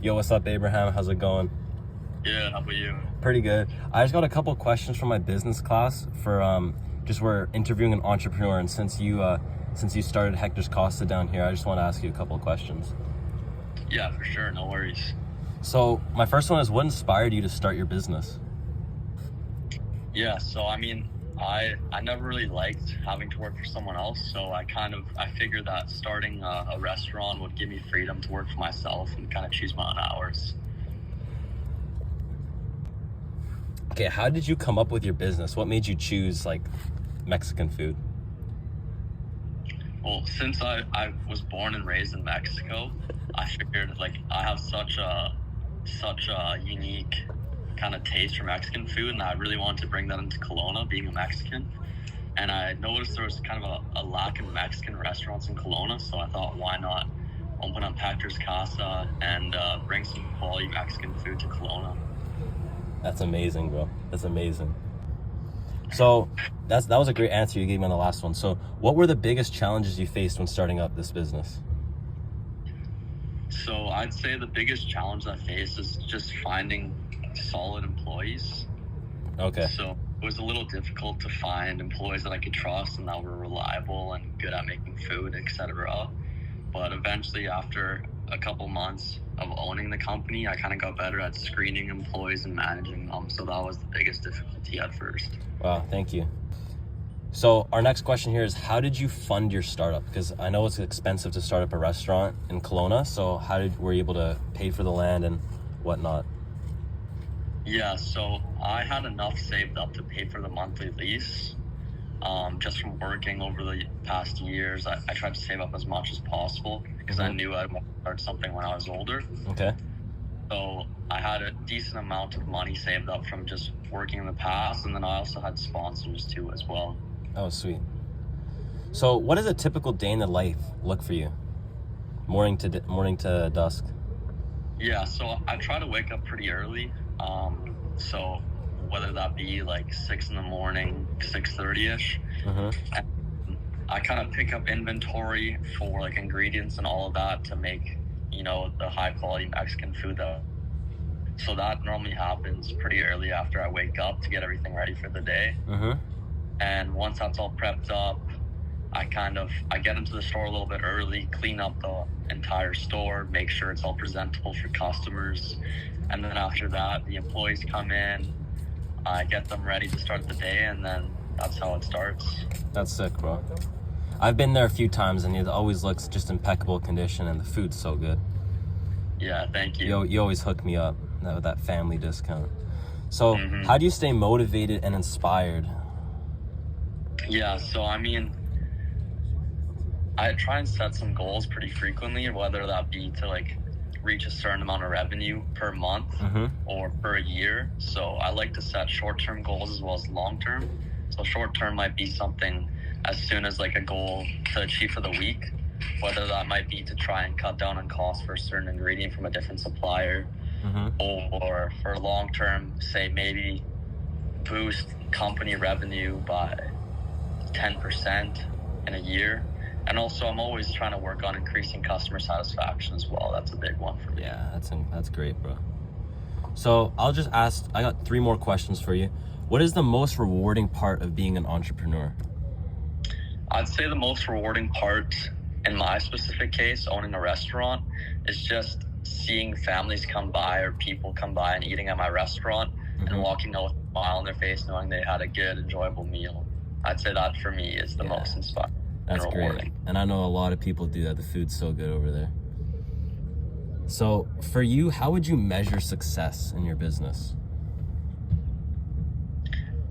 Yo, what's up, Abraham? How's it going? Yeah, how about you? Pretty good. I just got a couple questions from my business class for just we're interviewing an entrepreneur, and since you started Hectors Cassa down here, I just want to ask you a couple of questions. Yeah, for sure, no worries. So my first one is, what inspired you to start your business? Yeah, so I mean, I never really liked having to work for someone else, so I figured that starting a restaurant would give me freedom to work for myself and kind of choose my own hours. Okay, how did you come up with your business? What made you choose Mexican food? Well, since I was born and raised in Mexico, I figured I have such a unique kind of taste for Mexican food, and I really wanted to bring that into Kelowna, being a Mexican. And I noticed there was kind of a lack of Mexican restaurants in Kelowna, so I thought, why not open up Hectors Cassa and bring some quality Mexican food to Kelowna. That's amazing, bro. That's amazing. So that was a great answer you gave me on the last one. So what were the biggest challenges you faced when starting up this business? So I'd say the biggest challenge I faced is just finding solid employees. Okay. So it was a little difficult to find employees that I could trust and that were reliable and good at making food, etc. But eventually, after a couple months of owning the company, I kind of got better at screening employees and managing them. So that was the biggest difficulty at first. Wow, thank you. So our next question here is, how did you fund your startup? Because I know it's expensive to start up a restaurant in Kelowna. So were you able to pay for the land and whatnot? Yeah, so I had enough saved up to pay for the monthly lease. Just from working over the past years, I tried to save up as much as possible because I knew I'd want to start something when I was older. Okay. So I had a decent amount of money saved up from just working in the past, and then I also had sponsors too as well. Oh, sweet. So what does a typical day in the life look for you? Morning to dusk? Yeah, so I try to wake up pretty early. So whether that be 6 in the morning, 6:30ish. And I kind of pick up inventory for ingredients and all of that to make, the high quality Mexican food so that normally happens pretty early after I wake up to get everything ready for the day. And once that's all prepped up, I get into the store a little bit early, clean up the entire store, make sure it's all presentable for customers. And then after that, the employees come in, I get them ready to start the day, and then that's how it starts. That's sick, bro. I've been there a few times, and it always looks just impeccable condition, and the food's so good. Yeah, thank you. You always hook me up with that family discount. So how do you stay motivated and inspired? Yeah, so I mean, I try and set some goals pretty frequently, whether that be to reach a certain amount of revenue per month or per year. So I like to set short-term goals as well as long-term. So short-term might be something as soon as a goal to achieve for the week, whether that might be to try and cut down on costs for a certain ingredient from a different supplier, or for long-term, say maybe boost company revenue by 10% in a year. And also, I'm always trying to work on increasing customer satisfaction as well. That's a big one for me. Yeah, that's great, bro. So I'll just ask, I got 3 more questions for you. What is the most rewarding part of being an entrepreneur? I'd say the most rewarding part, in my specific case, owning a restaurant, is just seeing families come by or people come by and eating at my restaurant and walking out with a smile on their face, knowing they had a good, enjoyable meal. I'd say that for me is the most inspiring. That's great. And I know a lot of people do that. The food's so good over there. So for you, how would you measure success in your business?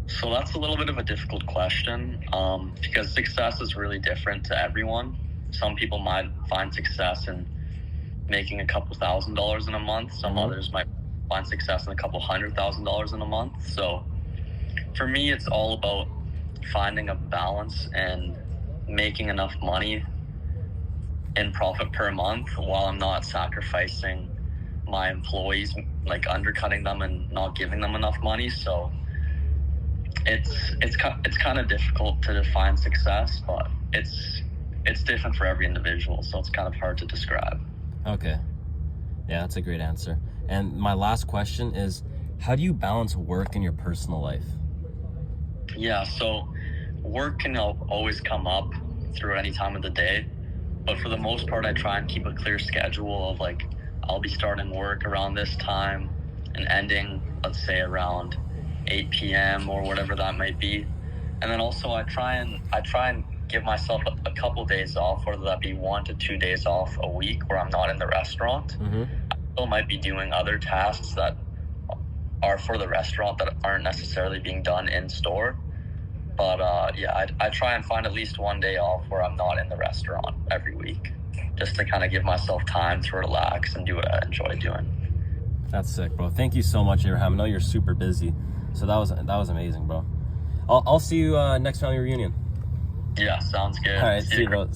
So that's a little bit of a difficult question because success is really different to everyone. Some people might find success in making a couple $1,000s in a month. Some others might find success in a couple $100,000 in a month. So for me, it's all about finding a balance and making enough money in profit per month while I'm not sacrificing my employees, undercutting them and not giving them enough money. So it's kind of difficult to define success, but it's different for every individual, so it's kind of hard to describe. Okay. Yeah, that's a great answer. And my last question is, how do you balance work and your personal life? Yeah, so work can always come up through any time of the day, but for the most part, I try and keep a clear schedule of like, I'll be starting work around this time and ending, let's say, around 8 p.m. or whatever that might be. And then also I try and give myself a couple days off, whether that be 1 to 2 days off a week where I'm not in the restaurant. I still might be doing other tasks that are for the restaurant that aren't necessarily being done in store. But I try and find at least 1 day off where I'm not in the restaurant every week, just to kind of give myself time to relax and do what I enjoy doing. That's sick, bro. Thank you so much, Abraham. I know you're super busy, so that was amazing, bro. I'll see you next family reunion. Yeah, sounds good. All right, see you, bro.